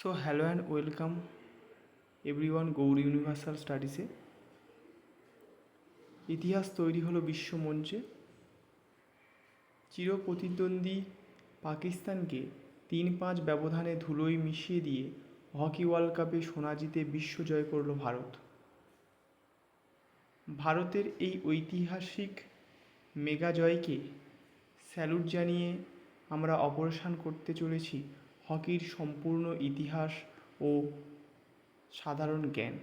So hello and welcome everyone Gour universal স্টাডিজে। ইতিহাস তৈরি হলো বিশ্বমঞ্চে। চিরপ্রতিদ্বন্দ্বী পাকিস্তানকে ৩-৫ ব্যবধানে ধুলোয় মিশিয়ে দিয়ে হকি ওয়ার্ল্ড কাপে সোনা জিতে বিশ্ব জয় করল ভারত। ভারতের এই ঐতিহাসিক মেগা জয়কে স্যালুট জানিয়ে আমরা অপারেশন করতে চলেছি হকির সম্পূর্ণ ইতিহাস ও সাধারণ জ্ঞান।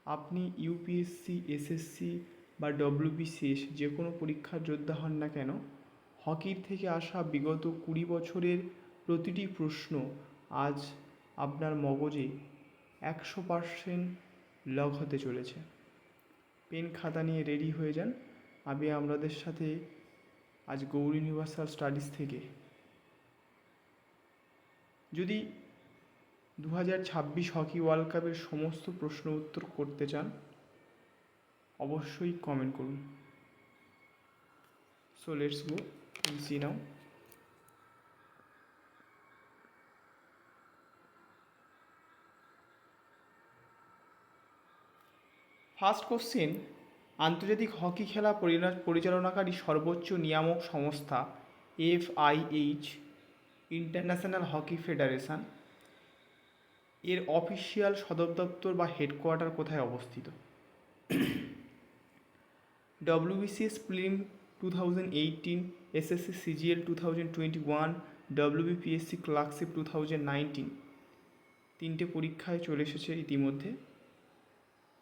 আপনি ইউপিএসসি, এসএসসি বা ডব্লিউবিসিএস যে কোনো পরীক্ষার যোদ্ধা হন না কেন, হকির থেকে আসা বিগত 20 বছরের প্রতিটি প্রশ্ন আজ আপনার মগজে 100% লক হতে চলেছে। পেন খাতা নিয়ে রেডি হয়ে যান। আমি আপনাদের সাথে আজ গৌড় ইউনিভার্সাল স্টাডিজ থেকে যদি 2026 হকি ওয়ার্ল্ড কাপের সমস্ত প্রশ্ন উত্তর করতে চান অবশ্যই কমেন্ট করুন। So let's go and see now. First question, আন্তর্জাতিক হকি খেলা পরিচালনাকারী সর্বোচ্চ নিয়ামক সংস্থা FIH ইন্টারন্যাশনাল হকি ফেডারেশন এর অফিসিয়াল সদর দপ্তর বা হেডকোয়ার্টার কোথায় অবস্থিত? WBCS prelim 2018, SSC CGL 2021, WBPSC clerkship 2019 তিনটে পরীক্ষায় চলে এসেছে ইতিমধ্যে।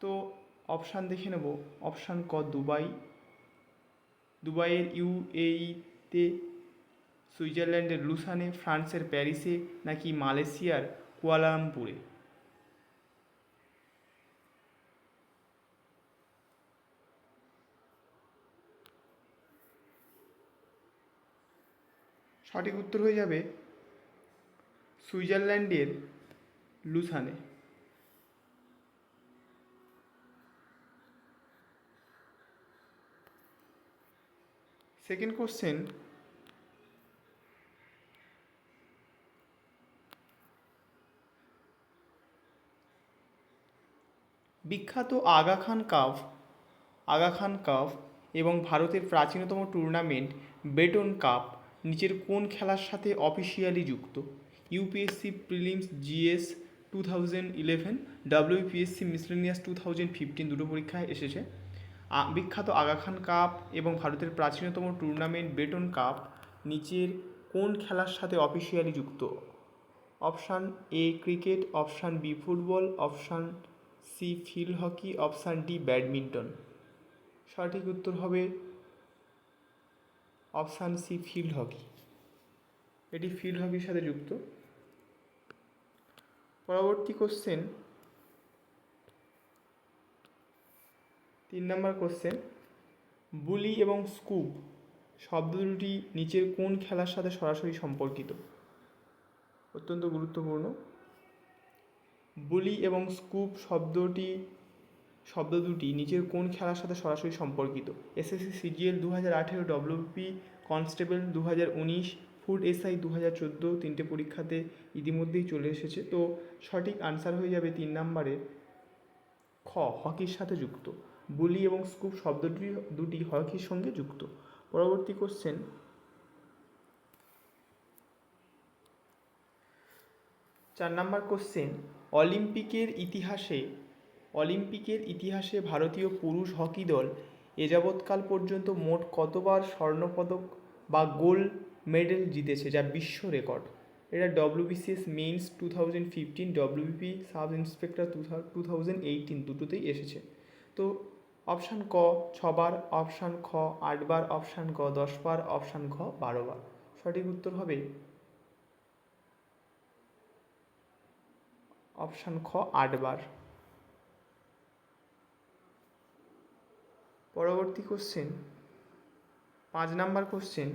তো অপশান দেখে নেব। অপশান ক দুবাইয়ের UAE-তে, সুইজারল্যান্ডের লুসানে, ফ্রান্সের প্যারিসে নাকি মালয়েশিয়ার কুয়ালালামপুরে? সঠিক উত্তর হয়ে যাবে সুইজারল্যান্ডের লুসানে। সেকেন্ড কোশ্চেন, বিখ্যাত আগা খান কাপ এবং ভারতের প্রাচীনতম টুর্নামেন্ট বেটন কাপ নিচের কোন খেলার সাথে অফিসিয়ালি যুক্ত? UPSC prelims GS 2011, WPSC miscellaneous 2015 দুটো পরীক্ষায় এসেছে। বিখ্যাত আগা খান কাপ এবং ভারতের প্রাচীনতম টুর্নামেন্ট বেটন কাপ নিচের কোন খেলার সাথে অফিসিয়ালি যুক্ত? Option A cricket, option B football, option C field hockey, option D badminton. সঠিক উত্তর হবে অপশান C ফিল্ড হকি। এটি ফিল্ড হকির সাথে যুক্ত। পরবর্তী কোশ্চেন, 3 নম্বর কোশ্চেন, বুলি এবং স্কুপ শব্দ দুটি নিচের কোন খেলার সাথে সরাসরি সম্পর্কিত? অত্যন্ত গুরুত্বপূর্ণ। বুলি এবং স্কুপ শব্দ দুটি নিচের কোন খেলার সাথে সরাসরি সম্পর্কিত? SSC CGL 2018, WP constable 2019, food SI 2014 তিনটে পরীক্ষাতে ইতিমধ্যেই চলে এসেছে। তো সঠিক আনসার হয়ে যাবে 3 নম্বরের খ, হকির সাথে যুক্ত। বুলি এবং স্কুপ শব্দ দুটি হকির সঙ্গে যুক্ত। পরবর্তী কোশ্চেন, 4 নম্বর কোশ্চেন, অলিম্পিকের ইতিহাসে ভারতীয় পুরুষ হকি দল এযাবৎকাল পর্যন্ত মোট কতবার স্বর্ণপদক বা গোল্ড মেডেল জিতেছে, যা বিশ্ব রেকর্ড? এটা WBCS mains 2015, WBP sub inspector 2018 দুটোতেই এসেছে। তো অপশান ক 6 বার, অপশান খ 8 বার, অপশান গ 10 বার, অপশান ঘ 12 বার। সঠিক উত্তর হবে অপশান খ 8 বার। পরবর্তী কোশ্চেন, 5 নম্বর কোশ্চেন,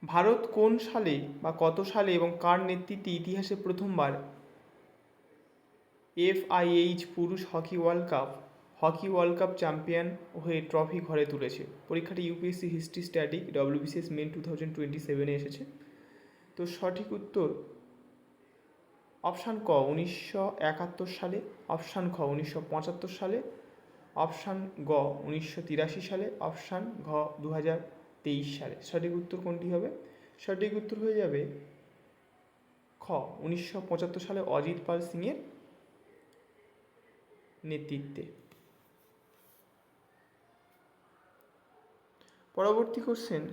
ভারত কোন সালে বা কত সালে এবং কার নেতৃত্বে ইতিহাসে প্রথমবার FIH পুরুষ hockey world cup hockey world cup champion হয়ে ট্রফি ঘরে তুলেছে? পরীক্ষাটি UPSC history static WBCS main 2027 এসেছে। তো সঠিক উত্তর অপশান ক 1971 সালে, অপশান খ 1975 সালে, অপশান গ 1983 সালে, অপশান ঘ 2023 সালে। সঠিক উত্তর কোনটি হবে? সঠিক উত্তর হয়ে যাবে খ 1975 সালে অজিত পাল সিংয়ের নেতৃত্বে। পরবর্তী কোশ্চেন,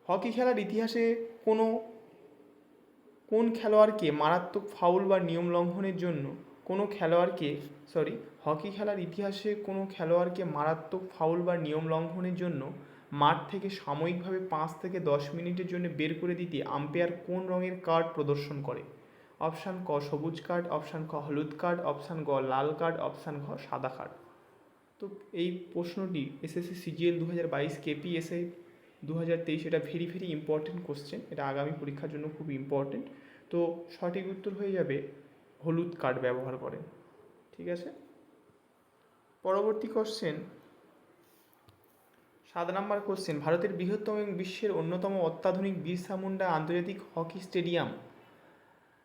হকি খেলার ইতিহাসে কোন খেলোয়াড়কে মারাত্মক ফাউল বা নিয়ম লঙ্ঘনের জন্য হকি খেলার ইতিহাসে কোনো খেলোয়াড়কে মারাত্মক ফাউল বা নিয়ম লঙ্ঘনের জন্য মাঠ থেকে সাময়িকভাবে 5 থেকে 10 মিনিটের জন্য বের করে দিতে আম্পায়ার কোন রঙের কার্ড প্রদর্শন করে? অপশান ক সবুজ কার্ড, অপশান খ হলুদ কার্ড, অপশান গ লাল কার্ড, অপশান ঘ সাদা কার্ড। তো এই প্রশ্নটি এসএসসি সিজিএল 2022 কেপিএসএ 2023 এটা ভেরি ভেরি ইম্পর্টেন্ট কোশ্চেন, এটা আগামী পরীক্ষার জন্য খুব ইম্পর্টেন্ট। তো সঠিক উত্তর হয়ে যাবে হলুদ কার্ড ব্যবহার করে। ঠিক আছে, পরবর্তী কোশ্চেন 7 নম্বর কোশ্চেন, ভারতের বৃহত্তম এবং বিশ্বের অন্যতম অত্যাধুনিক বিরসা মুন্ডা আন্তর্জাতিক হকি স্টেডিয়াম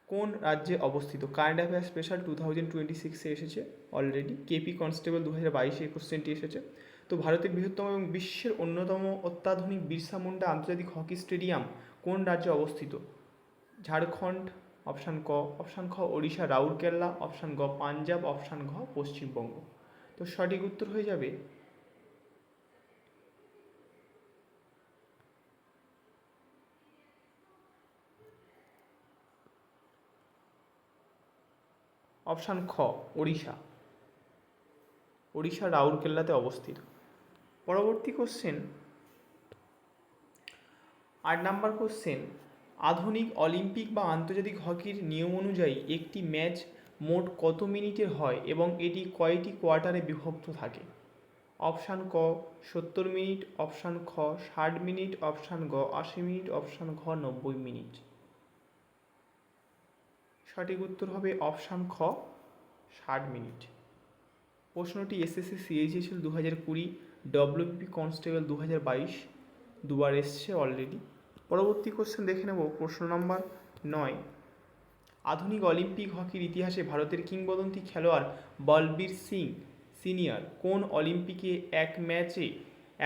কোন রাজ্যে অবস্থিত? কারেন্ট অ্যাফেয়ার্স স্পেশাল 2026 এসেছে অলরেডি, কেপি কনস্টেবল 2022 এই কোশ্চেনটি এসেছে। তো ভারতের বৃহত্তম এবং বিশ্বের অন্যতম অত্যাধুনিক বিরসা মুন্ডা আন্তর্জাতিক হকি স্টেডিয়াম কোন রাজ্যে অবস্থিত? ঝাড়খণ্ড, অপশান ক, অপশান খ ওড়িশা রাউরকেল্লা, অপশান গ পাঞ্জাব, অপশান ঘ পশ্চিমবঙ্গ। তো সঠিক উত্তর হয়ে যাবে অপশান খ ওড়িশা রাউরকেল্লাতে অবস্থিত। পরবর্তী কোশ্চেন 8 নম্বর কোশ্চেন, আধুনিক অলিম্পিক বা আন্তর্জাতিক হকির নিয়ম অনুযায়ী একটি ম্যাচ মোট কত মিনিটের হয় এবং এটি কয়টি কোয়ার্টারে বিভক্ত থাকে? অপশান ক 70 মিনিট, অপশান খ 60 মিনিট, অপশান গ 80 মিনিট, অপশান ঘ 90 মিনিট। সঠিক উত্তর হবে অপশান খ 60 মিনিট। প্রশ্নটি এসএসসি সিএইচএসএল 2020, ডব্লিউবিপি কনস্টেবল 2022 দুবার এসছে অলরেডি। পরবর্তী কোশ্চেন দেখে নেব প্রশ্ন নম্বর 9, আধুনিক অলিম্পিক হকির ইতিহাসে ভারতের কিংবদন্তি খেলোয়াড় বলবীর সিং সিনিয়র কোন অলিম্পিকে এক ম্যাচে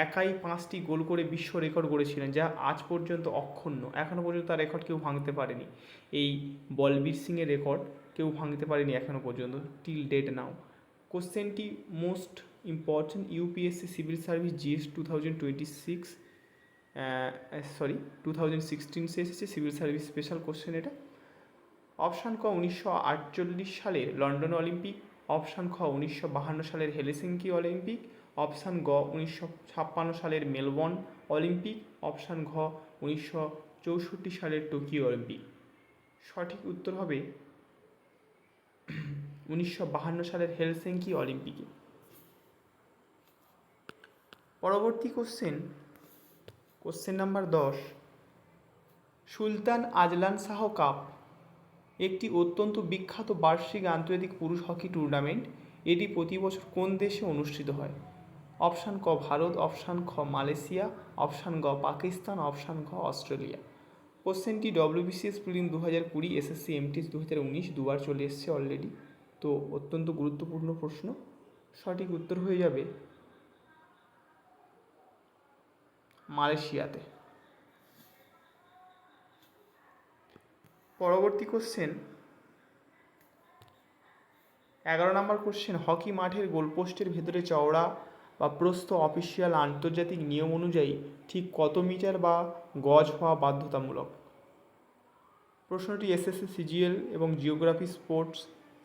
একাই 5টি গোল করে বিশ্ব রেকর্ড গড়েছিলেন, যা আজ পর্যন্ত অক্ষুণ্ণ? এখনও পর্যন্ত তার রেকর্ড কেউ ভাঙতে পারেনি। এই বলবীর সিংয়ের রেকর্ড কেউ ভাঙতে পারেনি এখনও পর্যন্ত, টিল ডেট নাও। কোশ্চেনটি most important, UPSC civil service GS 2016 এসেছে, সিভিল সার্ভিস স্পেশাল কোশ্চেন এটা। অপশান ক 1948 সালের লন্ডন অলিম্পিক, অপশান খ 1952 সালের হেলসিঙ্কি অলিম্পিক, অপশান গ 1956 সালের মেলবোর্ন অলিম্পিক, অপশান ঘ 1964 সালের টোকিও অলিম্পিক। সঠিক উত্তর হবে 1952 সালের হেলসিঙ্কি অলিম্পিকে। পরবর্তী কোশ্চেন নাম্বার 10, সুলতান আজলান শাহ কাপ একটি অত্যন্ত বিখ্যাত বার্ষিক আন্তর্জাতিক পুরুষ হকি টুর্নামেন্ট। এটি প্রতি বছর কোন দেশে অনুষ্ঠিত হয়? অপশান ক ভারত, অপশান খ মালয়েশিয়া, অপশান গ পাকিস্তান, অপশান ঘ অস্ট্রেলিয়া। কোশ্চেনটি ডব্লিউবিসিএস প্রিলিম 2020, এসএসসি এমটিএস 2019 দুবার চলে এসছে অলরেডি। তো অত্যন্ত গুরুত্বপূর্ণ প্রশ্ন। সঠিক উত্তর হয়ে যাবে মালয়েশিয়াতে। পরবর্তী কোশ্চেন 11 নম্বর কোশ্চেন, হকি মাঠের গোলপোস্টের ভেতরে চওড়া বা প্রস্থ অফিসিয়াল আন্তর্জাতিক নিয়ম অনুযায়ী ঠিক কত মিটার বা গজ হওয়া বাধ্যতামূলক? প্রশ্নটি এসএসসি সিজিএল এবং জিওগ্রাফি স্পোর্টস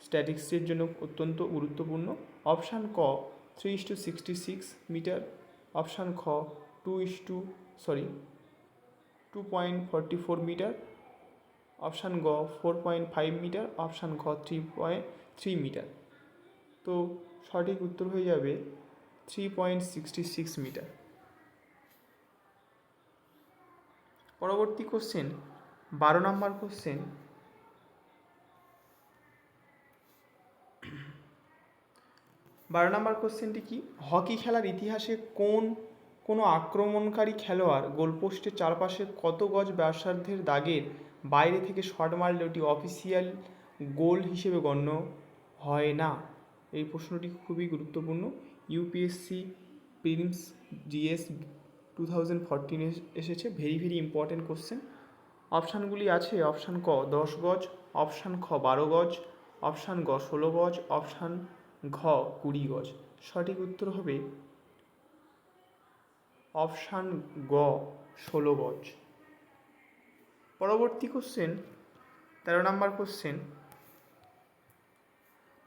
স্ট্যাটিক্সের জন্য অত্যন্ত গুরুত্বপূর্ণ। অপশান ক 3:66 মিটার, অপশান খ 2.44 মিটার, অপশান গ 4.5 মিটার, অপশান ঘ 3.3 মিটার। তো সঠিক উত্তর হয়ে যাবে 3.66 মিটার। পরবর্তী কোশ্চেন 12 নম্বর কোশ্চেন, 12 নম্বর কোশ্চেনটি কি, হকি খেলার ইতিহাসে কোনো আক্রমণকারী খেলোয়াড় গোলপোস্টের চারপাশে কত গজ ব্যাসার্ধের দাগের বাইরে থেকে শট মারলে ওটি অফিসিয়াল গোল হিসেবে গণ্য হয় না? এই প্রশ্নটি খুবই গুরুত্বপূর্ণ। ইউপিএসসি প্রিলিমস জিএস 2014 এসেছে, ভেরি ভেরি ইম্পর্টেন্ট কোশ্চেন। অপশানগুলি আছে, অপশান ক 10 গজ, অপশান খ 12 গজ, অপশান গ 16 গজ, অপশান ঘ 20 গজ। সঠিক উত্তর হবে অপশান গ 16 গজ। পরবর্তী কোশ্চেন 13 নম্বর কোশ্চেন,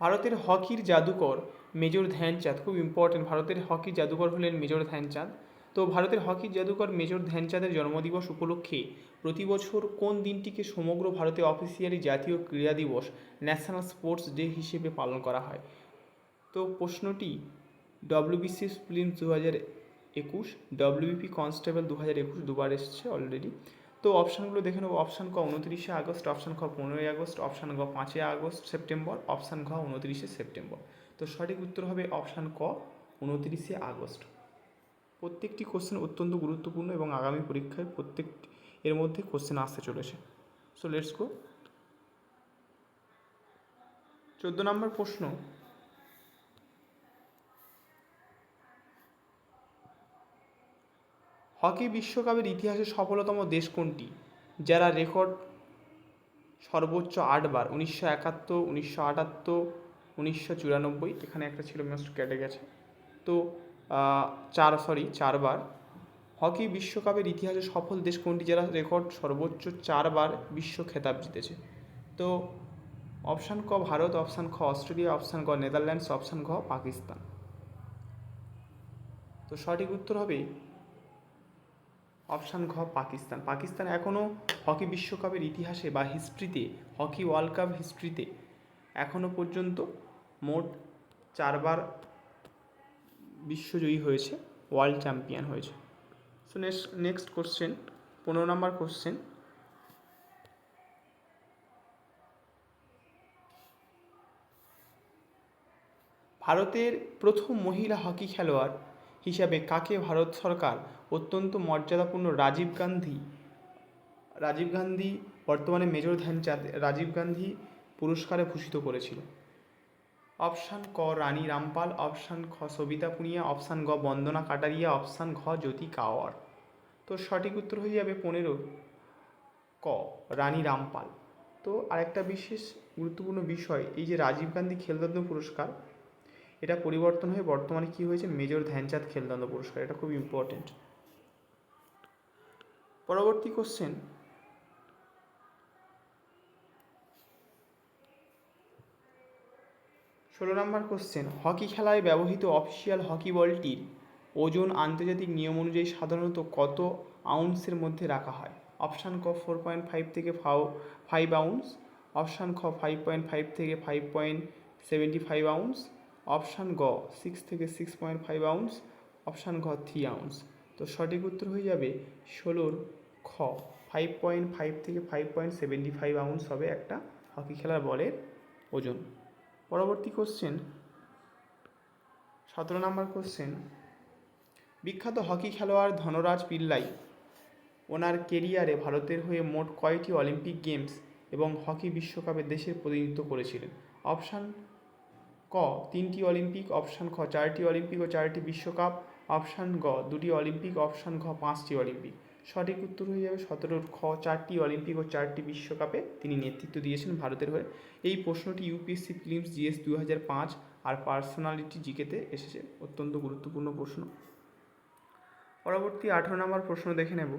ভারতের হকির জাদুকর মেজর ধ্যানচাঁদ, খুব ইম্পর্টেন্ট, ভারতের হকির জাদুকর হলেন মেজর ধ্যানচাঁদ। তো ভারতের হকির জাদুকর মেজর ধ্যানচাঁদের জন্মদিবস উপলক্ষে প্রতি বছর কোন দিনটিকে সমগ্র ভারতে অফিসিয়ালি জাতীয় ক্রীড়া দিবস ন্যাশনাল স্পোর্টস ডে হিসেবে পালন করা হয়? তো প্রশ্নটি ডব্লিউবিসি প্রিলিমস 2021, ডব্লিউবিপি কনস্টেবল 2021 দুবার এসেছে অলরেডি। তো অপশানগুলো দেখে নেব। অপশান ক 29শে আগস্ট, অপশান খ 15ই আগস্ট, অপশান গ 5ই আগস্ট সেপ্টেম্বর, অপশান ঘ 29শে সেপ্টেম্বর। তো সঠিক উত্তর হবে অপশান ক 29শে আগস্ট। প্রত্যেকটি কোশ্চেন অত্যন্ত গুরুত্বপূর্ণ এবং আগামী পরীক্ষায় প্রত্যেকটি এর মধ্যে কোশ্চেন আসতে চলেছে। সো লেটস গো। 14 নম্বর প্রশ্ন, হকি বিশ্বকাপের ইতিহাসে সফলতম দেশ কোনটি যারা রেকর্ড সর্বোচ্চ 8 বার? 1971, 1978, 1994, এখানে একটা ছিল মাস্ট কেটে গেছে। তো 4বার। হকি বিশ্বকাপের ইতিহাসে সফল দেশ কোনটি যারা রেকর্ড সর্বোচ্চ 4 বার বিশ্ব খেতাব জিতেছে? তো অপশান ক ভারত, অপশান খ অস্ট্রেলিয়া, অপশান গ নেদারল্যান্ডস, অপশান ঘ পাকিস্তান। তো সঠিক উত্তর হবে অপশান ঘ পাকিস্তান। পাকিস্তান এখনও হকি বিশ্বকাপের ইতিহাসে বা হিস্ট্রিতে, হকি ওয়ার্ল্ড কাপ হিস্ট্রিতে এখনও পর্যন্ত মোট 4 বার বিশ্বজয়ী হয়েছে, ওয়ার্ল্ড চ্যাম্পিয়ন হয়েছে। সো নেক্সট কোশ্চেন 15 নম্বর কোশ্চেন, ভারতের প্রথম মহিলা হকি খেলোয়াড় হিসাবে কাকে ভারত সরকার অত্যন্ত মর্যাদাপূর্ণ রাজীব গান্ধী বর্তমানে মেজর ধ্যানচাঁদ রাজীব গান্ধী পুরস্কারে ভূষিত করেছিল? অপশান ক রানী রামপাল, অপশান খ সবিতা পুনিয়া, অপশান গ বন্দনা কাটারিয়া, অপশান ঘ জ্যোতি কাওয়ার। তো সঠিক উত্তর হয়ে যাবে 15 ক রানী রামপাল। তো আরেকটা বিশেষ গুরুত্বপূর্ণ বিষয়, এই যে রাজীব গান্ধী খেলরত্ন পুরস্কার, এটা পরিবর্তন হয়ে বর্তমানে কী হয়েছে, মেজর ধ্যানচাঁদ খেলরত্ন পুরস্কার। এটা খুব ইম্পর্টেন্ট। পরবর্তী কোশ্চেন, 16 নম্বর কোশ্চেন, হকি খেলায় ব্যবহৃত অফিসিয়াল হকি বলটির ওজন আন্তর্জাতিক নিয়ম অনুযায়ী সাধারণত কত আউন্সের মধ্যে রাখা হয়? অপশান ক 4.5 থেকে 5 আউন্স, অপশান খ 5.5 থেকে 5.75 আউন্স, অপশান গ 6 থেকে 6.5 আউন্স, অপশান ঘ 3 আউন্স। তো সঠিক উত্তর হয়ে যাবে 16 খ 5.5 থেকে 5.75 আউন্স হবে একটা হকি খেলার বলের ওজন। পরবর্তী কোশ্চেন 17 নম্বর কোশ্চেন, বিখ্যাত হকি খেলোয়াড় ধনরাজ পিল্লাই ওনার কেরিয়ারে ভারতের হয়ে মোট কয়টি অলিম্পিক গেমস এবং হকি বিশ্বকাপে দেশের প্রতিনিধিত্ব করেছিলেন? অপশান ক 3টি অলিম্পিক, অপশান খ 4টি অলিম্পিক ও 4টি বিশ্বকাপ, অপশান গ 2টি অলিম্পিক, অপশান ঘ 5টি অলিম্পিক। সঠিক উত্তর হয়ে যাবে 17 খ 4টি অলিম্পিক ও 4টি বিশ্বকাপে তিনি নেতৃত্ব দিয়েছেন ভারতের হয়ে। এই প্রশ্নটি ইউপিএসসি প্রিলিমস জিএস 2005 আর পার্সোনালিটি জিকেতে এসেছে, অত্যন্ত গুরুত্বপূর্ণ প্রশ্ন। পরবর্তী 18 নম্বর প্রশ্ন দেখে নেব,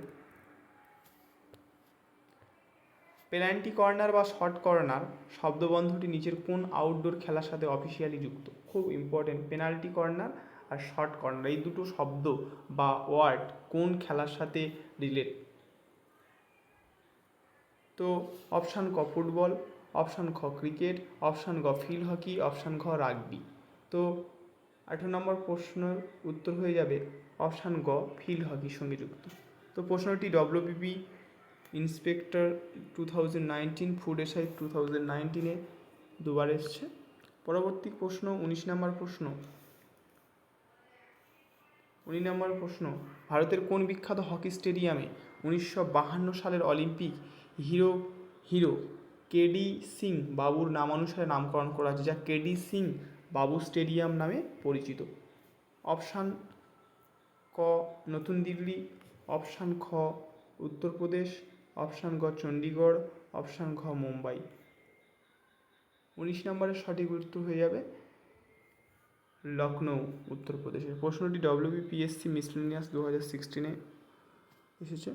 পেনাল্টি কর্নার বা শর্ট কর্নার শব্দবন্ধটি নিচের কোন আউটডোর খেলার সাথে অফিসিয়ালি যুক্ত? খুব ইম্পর্টেন্ট, পেনাল্টি কর্নার আর শর্ট কর্নার এই দুটো শব্দ বা ওয়ার্ড কোন খেলার সাথে রিলেট? তো অপশান ক ফুটবল, অপশান খ ক্রিকেট, অপশান গ ফিল্ড হকি, অপশান ঘ রাগবি। তো 18 নম্বর প্রশ্নের উত্তর হয়ে যাবে অপশান গ ফিল্ড হকির সঙ্গে যুক্ত। তো প্রশ্নটি ডব্লিউবিপি ইন্সপেক্টর 2019, ফুড এসআই 2019 দুবার এসছে। পরবর্তী প্রশ্ন 19 নম্বর প্রশ্ন। 19 নম্বর প্রশ্ন, ভারতের কোন বিখ্যাত হকি স্টেডিয়ামে 1952 সালের অলিম্পিক হিরো কেডি সিং বাবুর নামানুসারে নামকরণ করা হয়েছে, যা কেডি সিং বাবু স্টেডিয়াম নামে পরিচিত? অপশান ক নতুন দিল্লি, অপশান খ উত্তরপ্রদেশ, অপশান গ চণ্ডীগড়, অপশান ঘ মুম্বাই। 19 নম্বরের সঠিক উত্তর হয়ে যাবে লখনৌ, উত্তরপ্রদেশের। প্রশ্নটি WBPSC মিসলেনিয়াস 2016 এসেছে।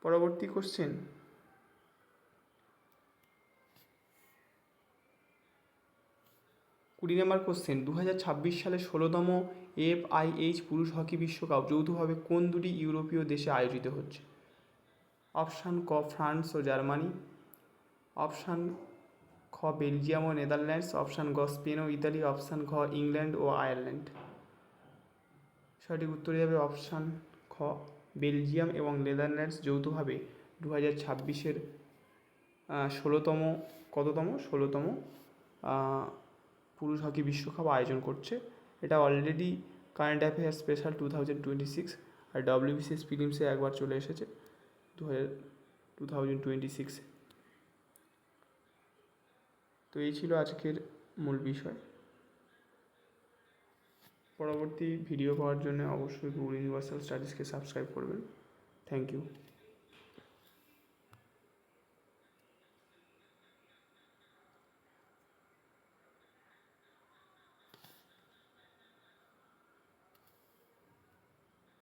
পরবর্তী কোশ্চেন, 20 নম্বর কোশ্চেন, 2026 সালে 16তম FIH পুরুষ হকি বিশ্বকাপ যৌথভাবে কোন দুটি ইউরোপীয় দেশে আয়োজিত হচ্ছে? অপশান ক ফ্রান্স ও জার্মানি, অপশান খ বেলজিয়াম ও নেদারল্যান্ডস, অপশান গ স্পেন ও ইতালি, অপশান ঘ ইংল্যান্ড ও আয়ারল্যান্ড। সঠিক উত্তর যাবে অপশান খ বেলজিয়াম এবং নেদারল্যান্ডস যৌথভাবে 2026-এর 16তম পুরুষ হকি বিশ্বকাপ আয়োজন করছে। এটা অলরেডি কারেন্ট অ্যাফেয়ার্স স্পেশাল 2026 আর WBCS প্রিলিমসে একবার চলে এসেছে 2026। তো এই ছিল আজকের মূল বিষয়। পরবর্তী ভিডিও পাওয়ার জন্য অবশ্যই গুগল ইউনিভার্সাল স্টাডিজকে সাবস্ক্রাইব করবেন। Thank you.